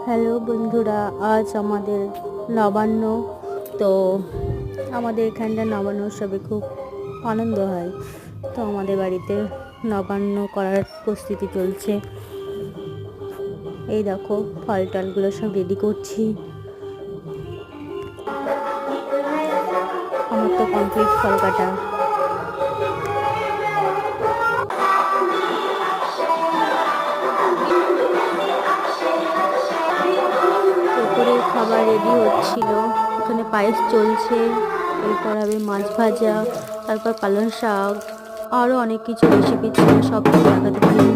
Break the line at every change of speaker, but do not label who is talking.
Hello বন্ধুরা, আজ আমাদের নবান্ন। তো আমাদের এখানটা নবান্ন উৎসবে খুব আনন্দ হয়। তো আমাদের বাড়িতে নবান্ন করার প্রস্তুতি চলছে। এই দেখো, ফল টলগুলো সব রেডি করছি। আমার তো কমপ্লিট ফল কাটা। দুপুরের খাবার রেডি হচ্ছিল, এখানে পায়েস চলছে, এরপর হবে মাছ ভাজা, তারপর পালং শাক, আরও অনেক কিছু রেসিপি ছিল, সব কিছু দেখাতে পারিনি।